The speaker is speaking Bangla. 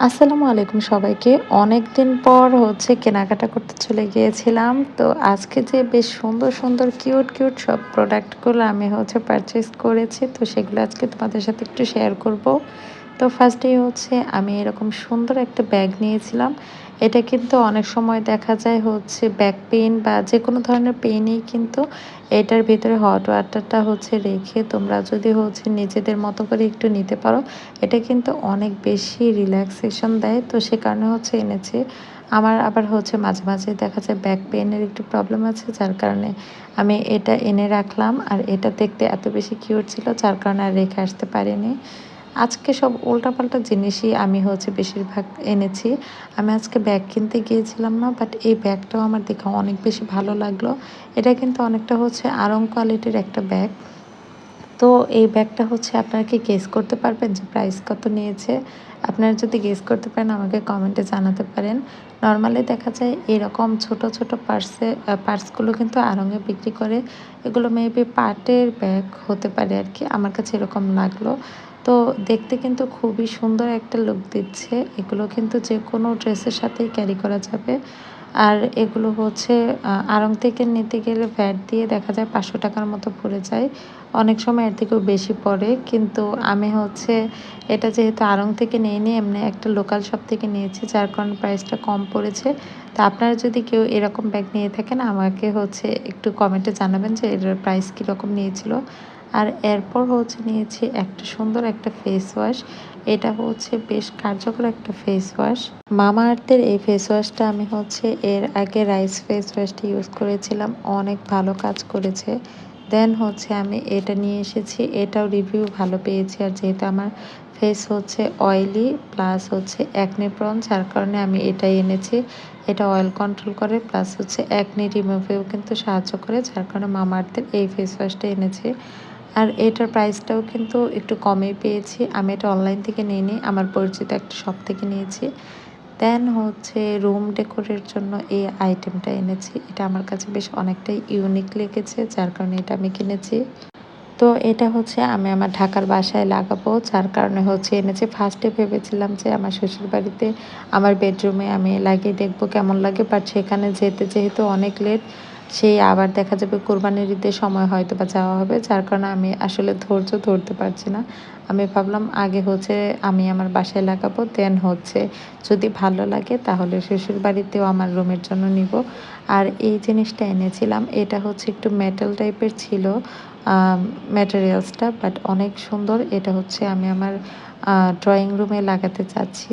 আসসালামু আলাইকুম সবাইকে। অনেকদিন পর কেনাকাটা করতে চলে গিয়েছিলাম। তো আজকে যে বেশ সুন্দর, সুন্দর কিউট সব প্রোডাক্টগুলো আমি পারচেজ করেছি। তো সেগুলো আজকে তোমাদের সাথে একটু শেয়ার করব। তো ফার্স্টেই আমি এরকম সুন্দর একটা ব্যাগ নিয়েছিলাম। এটা কিন্তু অনেক সময় দেখা যায় ব্যাক পেইন বা যেকোনো ধরনের পেইনেই কিন্তু এটার ভিতরে হট ওয়াটারটা রেখে তোমরা যদি নিজেদের মতো করে একটু নিতে পারো, এটা কিন্তু অনেক বেশি রিল্যাক্সেশন দেয়। তো সে কারণে এনেছি। আমার আবার মাঝে মাঝে দেখা যায় ব্যাক পেইনের একটু প্রবলেম আছে, যার কারণে আমি এটা এনে রাখলাম। আর এটা দেখতে এত বেশি কিউট ছিল, যার কারণে আর রেখে আসতে পারিনি। আজকে সব উল্টাপাল্টা জিনিসই আমি বেশিরভাগ এনেছি। আমি আজকে ব্যাগ কিনতে গিয়েছিলাম না, বাট এই ব্যাগটাও আমার দেখে অনেক বেশি ভালো লাগলো। এটা কিন্তু অনেকটা আড়ং কোয়ালিটির একটা ব্যাগ। তো এই ব্যাগটা আপনারা কি গেস করতে পারবেন যে প্রাইস কত নিয়েছে? আপনারা যদি গেস করতে পারেন আমাকে কমেন্টে জানাতে পারেন। নরমালি দেখা যায় এরকম ছোট, ছোট পার্সগুলো কিন্তু আড়ং-এ বিক্রি করে। এগুলো মেবি পাটের ব্যাগ হতে পারে আরকি। আমার কাছে এরকম লাগলো। তো দেখতে কিন্তু খুবই সুন্দর একটা লুক দিচ্ছে। এগুলো কিন্তু যেকোনো ড্রেসের সাথেই ক্যারি করা যাবে। আর এগুলো আড়ং থেকে নিতে গেলে ভ্যাট দিয়ে দেখা যায় ৳৫০০ মতো পড়ে যায়। অনেক সময় এর থেকেও বেশি পড়ে। কিন্তু আমি এটা যেহেতু আড়ং থেকে নেইনি, এমনি একটা লোকাল শপ থেকে নিয়েছি, যার কারণে প্রাইসটা কম পড়েছে। তো আপনারা যদি কেউ এরকম ব্যাগ নিয়ে থাকেন আমাকে একটু কমেন্টে জানাবেন যে এটার প্রাইস কীরকম নিয়েছিল। আর এরপর নিয়েছি একটা সুন্দর একটা ফেস ওয়াশ। এটা বেশ কার্যকর একটা ফেস ওয়াশ। মামা আর্থের এই ফেস ওয়াশটা আমি এর আগে রাইস ফেস ওয়াশটা ইউজ করেছিলাম। অনেক ভালো কাজ করেছে। দেন আমি এটা নিয়ে এসেছি। এটাও রিভিউ ভালো পেয়েছি। আর যেহেতু আমার face oily plus acne prawn, যার কারণে আমি এটাই এনেছি। এটা অয়েল কন্ট্রোল করে প্লাস অ্যাকনে রিমুভেও কিন্তু সাহায্য করে, যার কারণে মামা আর্থের এই ফেস ওয়াশটা এনেছি। আর এটার প্রাইসটাও কিন্তু একটু কমেই পেয়েছি। আমি এটা অনলাইন থেকে নিইনি, আমার পরিচিত একটা শপ থেকে নিয়েছি। দেন রুম ডেকোরের জন্য এই আইটেমটা এনেছি। এটা আমার কাছে বেশ অনেকটাই ইউনিক লেগেছে, যার কারণে এটা আমি কিনেছি। তো এটা আমি আমার ঢাকার বাসায় লাগাবো, যার কারণে এনেছি। ফার্স্টে ভেবেছিলাম যে আমার শ্বশুরবাড়িতে আমার বেডরুমে আমি লাগিয়ে দেখবো কেমন লাগে, বাট সেখানে যেহেতু অনেক লেট, সেই আবার দেখা যাবে কোরবানির ঈদের সময় হয়তো বা যাওয়া হবে, যার কারণে আমি আসলে ধৈর্য ধরতে পারছি না। আমি ভাবলাম আগে আমি আমার বাসায় লাগাবো, দেন যদি ভালো লাগে তাহলে শ্বশুরবাড়িতেও আমার রুমের জন্য নিব। আর এই জিনিসটা এনেছিলাম, এটা একটু মেটাল টাইপের ছিল ম্যাটেরিয়ালসটা, বাট অনেক সুন্দর। এটা আমি আমার ড্রয়িং রুমে লাগাতে চাচ্ছি।